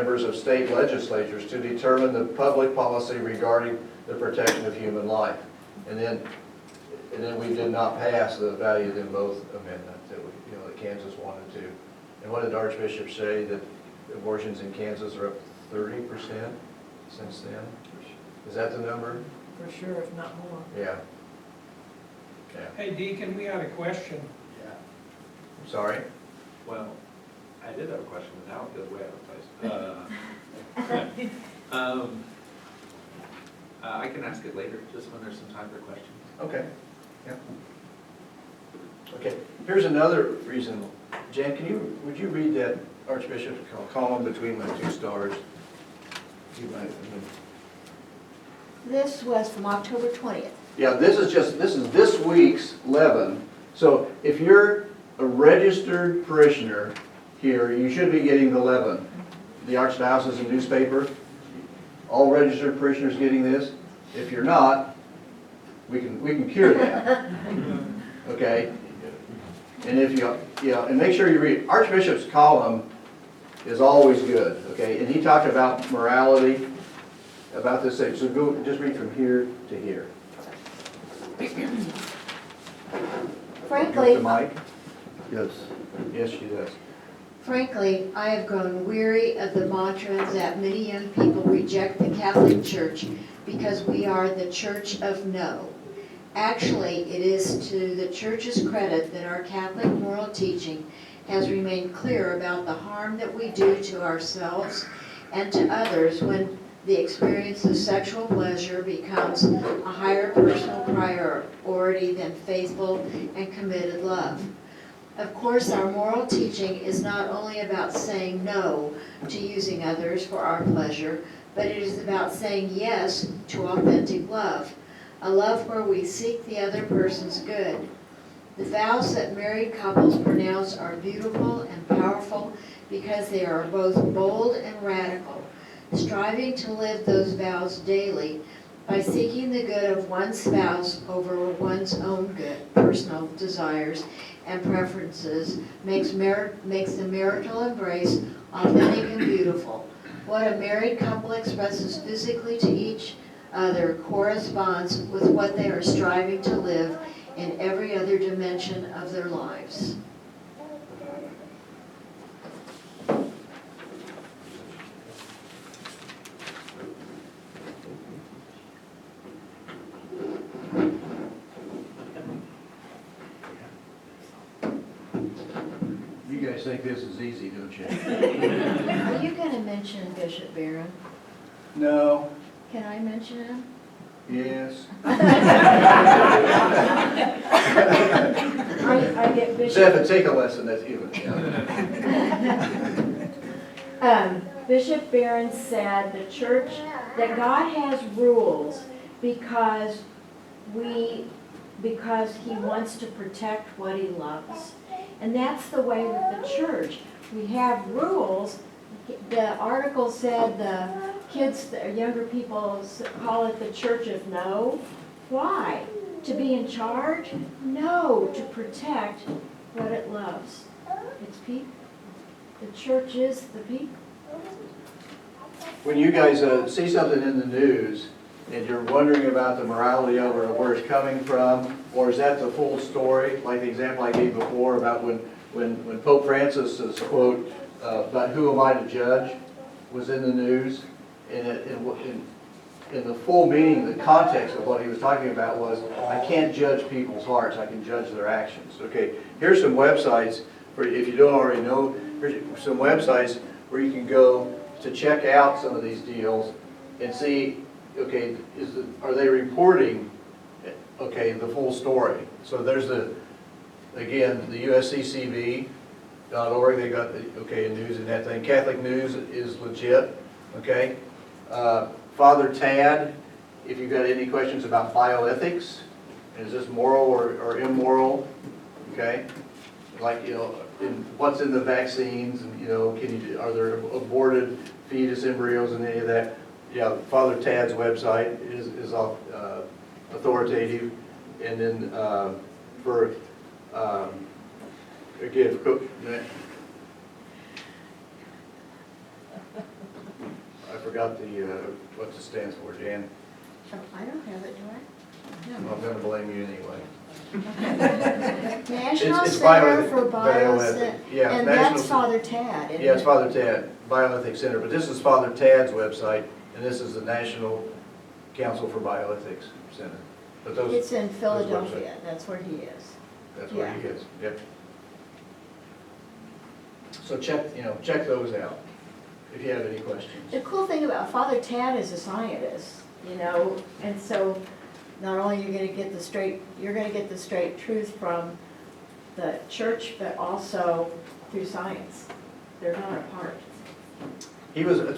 members of state legislatures to determine the public policy regarding the protection of human life. And then we did not pass the value them both amendment that that Kansas wanted to. And what did Archbishop say, that abortions in Kansas are up 30% since then? Is that the number? For sure, if not more. Yeah. Yeah. Hey Deacon, we had a question. Yeah, I'm sorry? well, I did have a question, but now it feels way out of place. I can ask it later, just when there's some time for questions. Okay. Yeah. Okay. Here's another reason. Jan, would you read that Archbishop's column between my two stars? You might. This was from October 20th. Yeah, this is this week's leaven. So if you're a registered parishioner here, you should be getting the leaven. The Archdiocese newspaper, all registered parishioners getting this. If you're not, we can cure that. Okay? And if and make sure you read Archbishop's column is always good, okay? And he talked about morality, about this thing. So go just read from here to here. Frankly, The mic? Yes. Yes, she does. frankly, I have grown weary of the mantra that many young people reject the Catholic Church because we are the Church of No. Actually, it is to the Church's credit that our Catholic moral teaching has remained clear about the harm that we do to ourselves and to others when the experience of sexual pleasure becomes a higher personal priority than faithful and committed love. Of course, our moral teaching is not only about saying no to using others for our pleasure, but it is about saying yes to authentic love, a love where we seek the other person's good. The vows that married couples pronounce are beautiful and powerful because they are both bold and radical, striving to live those vows daily by seeking the good of one spouse over one's own good, personal desires and preferences makes the marital embrace authentic and beautiful. What a married couple expresses physically to each other corresponds with what they are striving to live in every other dimension of their lives. You guys think this is easy, don't you? Are you going to mention Bishop Barron? No. Can I mention him? Yes. I get Bishop. Stephen, take a lesson. That's even. Bishop Barron said the church, that God has rules because he wants to protect what he loves. And that's the way with the church. We have rules. The article said the kids, the younger people call it the Church of No. Why? To be in charge? No, to protect what it loves. Its people. The church is the people. When you guys see something in the news and you're wondering about the morality of it or where it's coming from, or is that the full story, like the example I gave before about when Pope Francis's quote about who am I to judge was in the news, and in the full meaning, the context of what he was talking about was, I can't judge people's hearts, I can judge their actions. Okay, here's some websites, for if you don't already know, here's some websites where you can go to check out some of these deals and see, okay, are they reporting, okay, the full story. So there's again, the USCCB.org, they got, news and that thing. Catholic News is legit, okay? Father Tad, if you've got any questions about bioethics, is this moral or immoral, okay? Like, what's in the vaccines, and, are there aborted fetus embryos and any of that? Yeah, Father Tad's website is authoritative. And then forgot what it stands for, Jan. Oh, I don't have it, do I'm gonna blame you anyway. I? National It's Center bioethic- for bioethic, yeah, and National that's Ce- Father Tad, isn't Yeah, it's it? Father Tad, Bioethics Center, but this is Father Tad's website, and this is the National Council for Bioethics Center. But those, It's in websites. Philadelphia, that's where he is. that's where he yeah. is, yep. So check those out, if you have any questions. The cool thing about Father Tad is a scientist, and so not only you're gonna get the straight truth from the church, but also through science. They're not apart.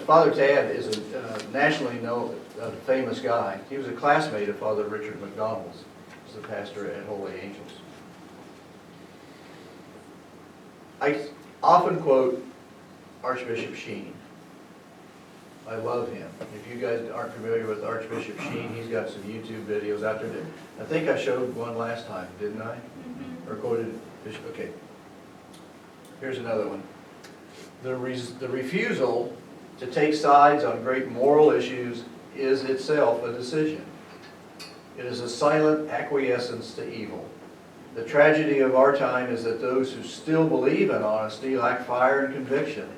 Father Tad is a nationally known, famous guy. He was a classmate of Father Richard McDonald's, who's the pastor at Holy Angels. I often quote Archbishop Sheen. I love him. If you guys aren't familiar with Archbishop Sheen, he's got some YouTube videos out there. I think I showed one last time, didn't I? Or quoted Bishop, okay. Here's another one. The refusal to take sides on great moral issues is itself a decision. It is a silent acquiescence to evil. The tragedy of our time is that those who still believe in honesty lack fire and conviction,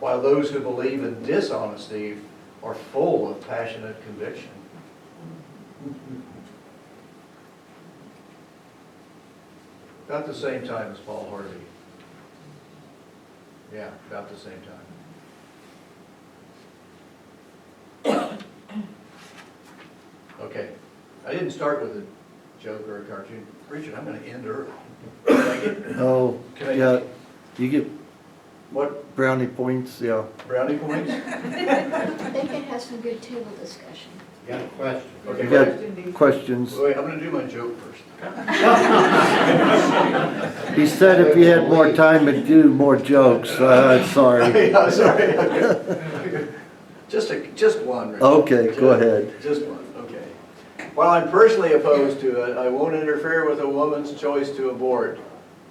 while those who believe in dishonesty are full of passionate conviction. About the same time as Paul Harvey. Yeah, about the same time. Okay, I didn't start with a joke or a cartoon. Richard, I'm gonna end early. Can I get- Oh, Can I- yeah, you get What, brownie points, yeah. brownie points? I think it has some good table discussion. Got a question? Okay, You wait, got questions? wait, I'm gonna do my joke first. He said if you had more time to do more jokes, sorry. Yeah, sorry. Okay. Just one. Richard. Okay, go ahead. Just one, okay. While I'm personally opposed to it, I won't interfere with a woman's choice to abort.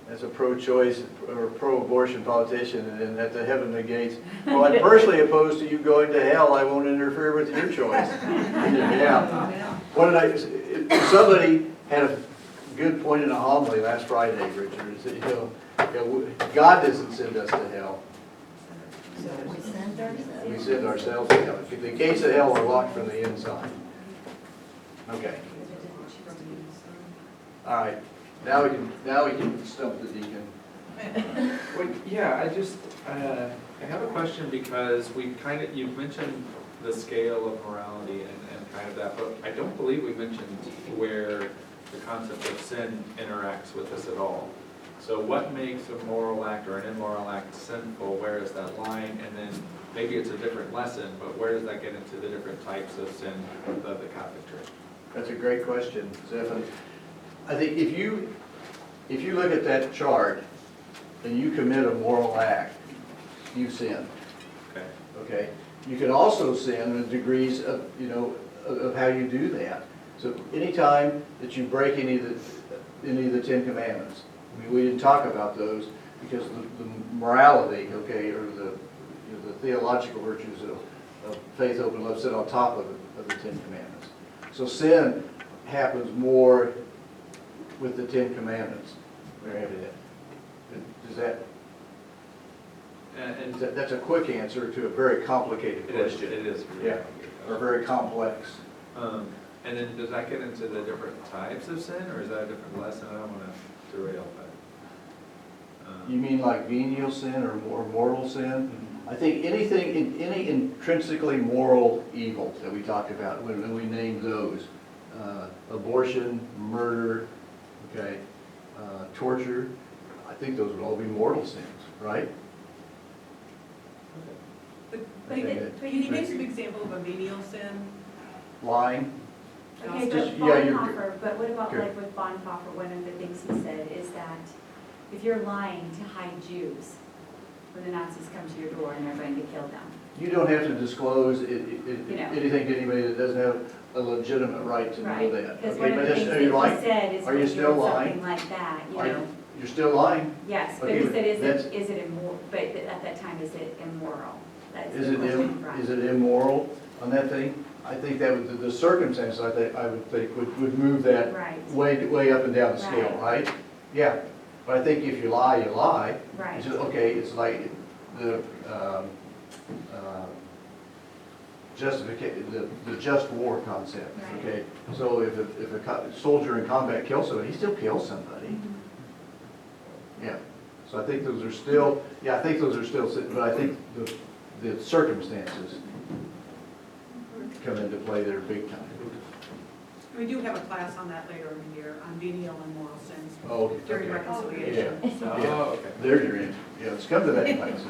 As a pro-choice or pro-abortion politician and at the heavenly gates, while I'm personally opposed to you going to hell, I won't interfere with your choice. Yeah. What did I, somebody had a good point in a homily last Friday, Richard. He said, God doesn't send us to hell. We send ourselves. We send ourselves to hell. The gates of hell are locked from the inside. Okay. All right. Now we can stump the deacon. Well, yeah, I have a question because you've mentioned the scale of morality and kind of that, but I don't believe we mentioned where the concept of sin interacts with this at all. So what makes a moral act or an immoral act sinful? Where is that line? And then maybe it's a different lesson, but where does that get into the different types of sin of the Catholic Church? That's a great question, Stephen. I think if you look at that chart and you commit a moral act, you sin. Okay. Okay? You can also sin in degrees of, of how you do that. So anytime that you break any of the Ten Commandments, I mean, we didn't talk about those because the morality, okay, or the theological virtues of faith, hope, and love sit on top of the Ten Commandments. So sin happens more with the Ten Commandments. That's a quick answer to a very complicated question. It is. Yeah, or very complex. And then does that get into the different types of sin, or is that a different lesson? I don't want to derail that. You mean like venial sin or mortal sin? I think any intrinsically moral evil that we talked about, when we named those, abortion, murder, okay, torture, I think those would all be mortal sins, right? But can you give some example of a venial sin? Lying, Okay, Just- but yeah, you're Bonhoeffer, but what about good. like with Bonhoeffer, one of the things he said is that if you're lying to hide Jews, when the Nazis come to your door and they're going to kill them. you don't have to disclose know. anything to anybody that doesn't have a legitimate right to know Right, that. because Okay, one of but the that's- things are you that lying? he said is Are you when still you're doing lying? something like that, You're still lying? Yes, but Okay, he but said, that's- is it immoral, but at that time, is it immoral? That's Is the it, question, right. is it immoral on that thing? I think that would, the circumstances, I would think would move that Right, way up and down the scale, right? Yeah, but I think if you lie, you lie. right. It's just, okay, it's like the justification, the just war concept, Right. okay? So if a soldier in combat kills somebody, he still kills somebody. Yeah, so I think those are still, but I think the circumstances come into play there big time. We do have a class on that later in the year, on venial and moral sins Oh, okay. during reconciliation. Yeah. Oh, okay. There's your answer. Yeah, let's come to that class.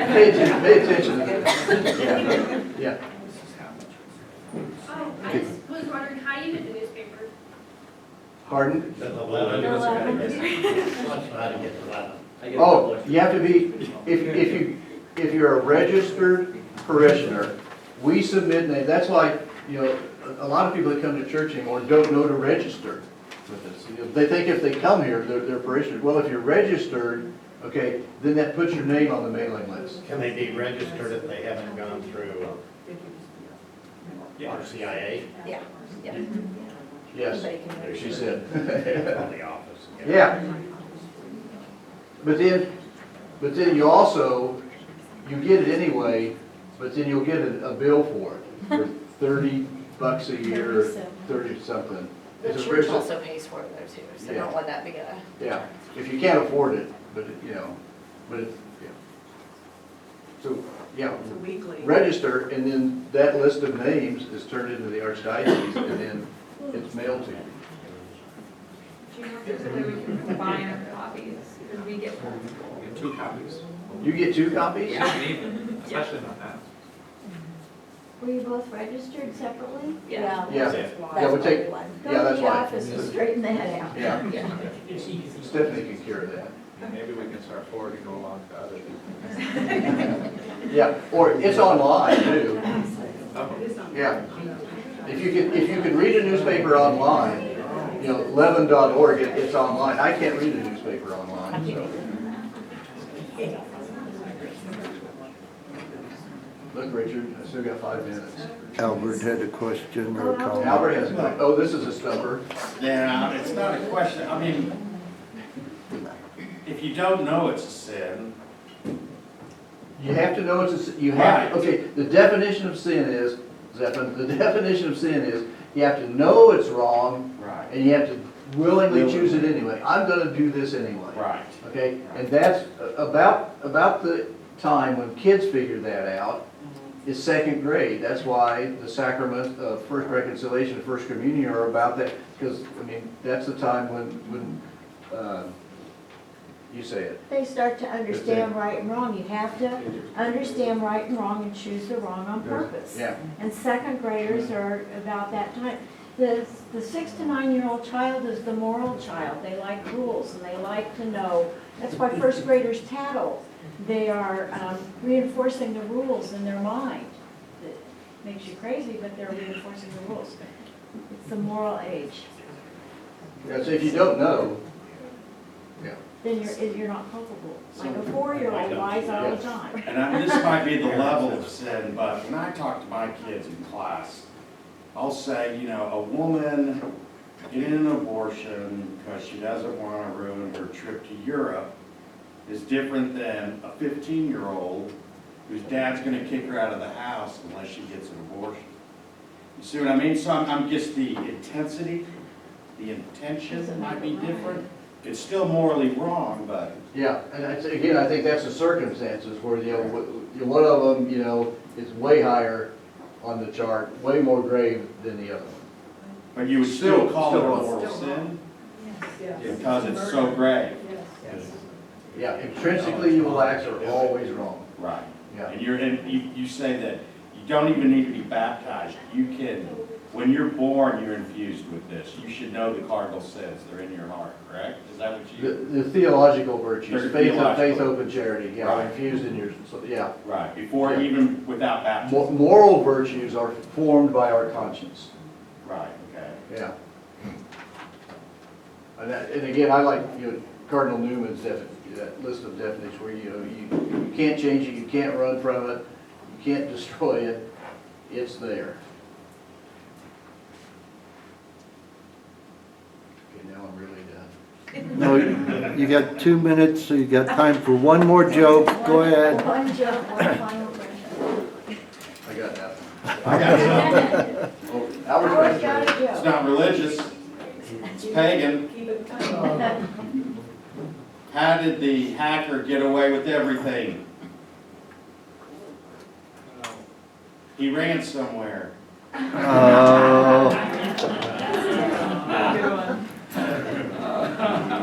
Pay attention to that. Yeah, I just was wondering how you get the newspaper. Pardon? The 11. What's how to get the 11? Oh, you have to be, if you're a registered parishioner, we submit names. That's why, a lot of people that come to church anymore don't know to register with us. They think if they come here, they're parishioners. Well, if you're registered, okay, then that puts your name on the mailing list. Can they be registered if they haven't gone through RCIA? Yeah. Yes, she said. Call the office. Yeah. But then you also, you get it anyway, but then you'll get a bill for it, for $30 a year, 30 something. The It's a church very- also pays for it though too, so Yeah. don't let that be a. Yeah, if you can't afford it, but yeah. So, yeah, It's a weekly. register, and then that list of names is turned into the archdiocese, and then it's mailed to you. Do you know if there's a way we can combine our copies, because we get one. Get 2 copies. You get 2 copies? You don't need them, especially not that. Were you both registered separately? Yeah. Yeah, That's why. yeah, we'll take, Go yeah, to that's the why. office and straighten that out. Yeah, Stephanie can cure that. Maybe we can start forwarding along to other people. Yeah, or it's online too. Oh, It is on. Yeah. If you can read a newspaper online, levin.org, it's online. I can't read a newspaper online, so. Look, Richard, I still got 5 minutes. Albert had a question or a comment. Albert has a question. Oh, this is a stumper. Yeah, it's not a question, I mean, if you don't know it's a sin, You have to know you have, okay, the definition of sin is, Zephon, the definition of sin is, you have to know it's wrong, right, and you have to willingly choose it anyway. I'm gonna do this anyway. right. Okay, and that's about the time when kids figure that out is 2nd grade. That's why the sacrament of first reconciliation and first communion are about that, because, that's the time when you say it. They start to understand right and wrong. You have to understand right and wrong and choose the wrong on purpose. Yeah, And 2nd graders are about that time. The 6 to 9-year-old child is the moral child. They like rules and they like to know. That's why 1st graders tattle. They are reinforcing the rules in their mind. It makes you crazy, but they're reinforcing the rules. It's the moral age. yeah, so if you don't know, yeah. Then you're not culpable. Like a 4-year-old lies all the time. And this might be the level of sin, but when I talk to my kids in class, I'll say, a woman getting an abortion because she doesn't want to ruin her trip to Europe is different than a 15-year-old whose dad's going to kick her out of the house unless she gets an abortion. You see what I mean? So I'm just the intensity, the intention might be different. It's still morally wrong, but Yeah, and again, I think that's the circumstances where, one of them, is way higher on the chart, way more grave than the other one. but you would still call it a wrong. moral sin Yes. because it's so grave. Yeah, intrinsically evil acts are always wrong. Right. Yeah, And you say that you don't even need to be baptized. You can, when you're born, you're infused with this. You should know the cardinal sins. They're in your heart, correct? Is that what you? the theological virtues, They're faith, theological. hope, and charity, yeah, Right. infused in your, yeah. Right, before Yeah. even without baptism. Moral virtues are formed by our conscience, Right, okay. yeah. And again, I like, Cardinal Newman's that list of definitions where, you know, you can't change it, you can't run from it, you can't destroy it, it's there. Okay, now I'm really done. No, you got 2 minutes, so you got time for one more joke. Go ahead. One joke, one final question. I got nothing. I got something. Oh, Howard's Albert's got a got It's joke. not religious, it's pagan. How did the hacker get away with everything? He ran somewhere. Uh,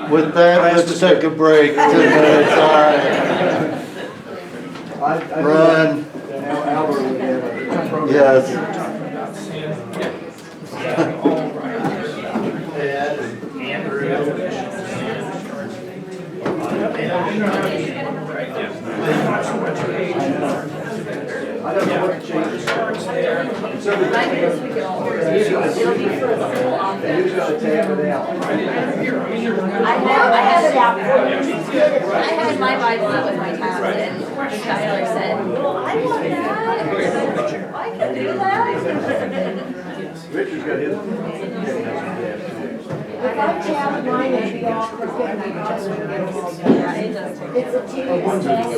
With that, let's take a break. 2 minutes, all right. I Run. Now Albert would have a program. Yes. I don't know what the changes are. Who's gonna tab it out? I have it out for you. I had my Bible out with my tablet, and Tyler said, well, I want that. I can do that. Richard's got his. If I tab mine, it'd be all crooked and I just wouldn't get them all done. Yeah, it does. It's a tedious task.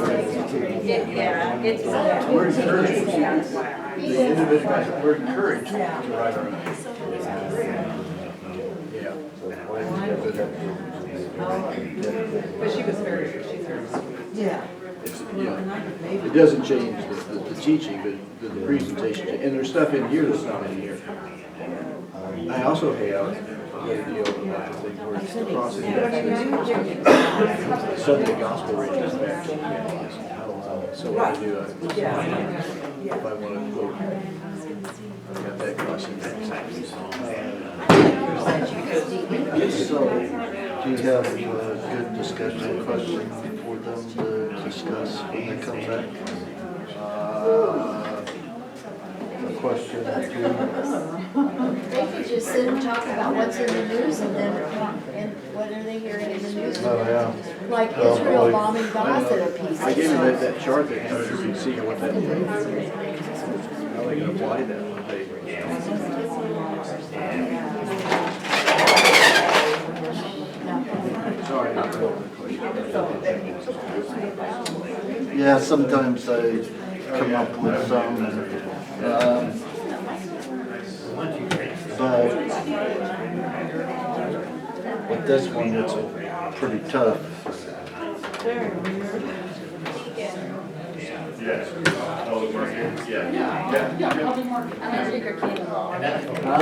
Yeah, it's. We're encouraged, the individual guys, we're encouraged to write our own. Yeah. But she was she's very sweet. Yeah. It's, you know, it doesn't change the teaching, but the presentation, and there's stuff in here that's not in here. I also have a deal about the thing where it's the process. Some of the gospel readings back to so what I do, if I want to quote, I've got that crossing. So, do you have a good discussion question for them to discuss when they come back? A question or two? They could just sit and talk about what's in the news and then, and what are they hearing in the news? Oh, yeah. Like Israel bombing Gaza to pieces. I gave you that chart that has you can see what that means. How they can apply that on paper. Sorry. Yeah, sometimes I come up with some, but this one, it's pretty tough. Yes. Oh, it's right here? Yeah. I'm a drinker, kid.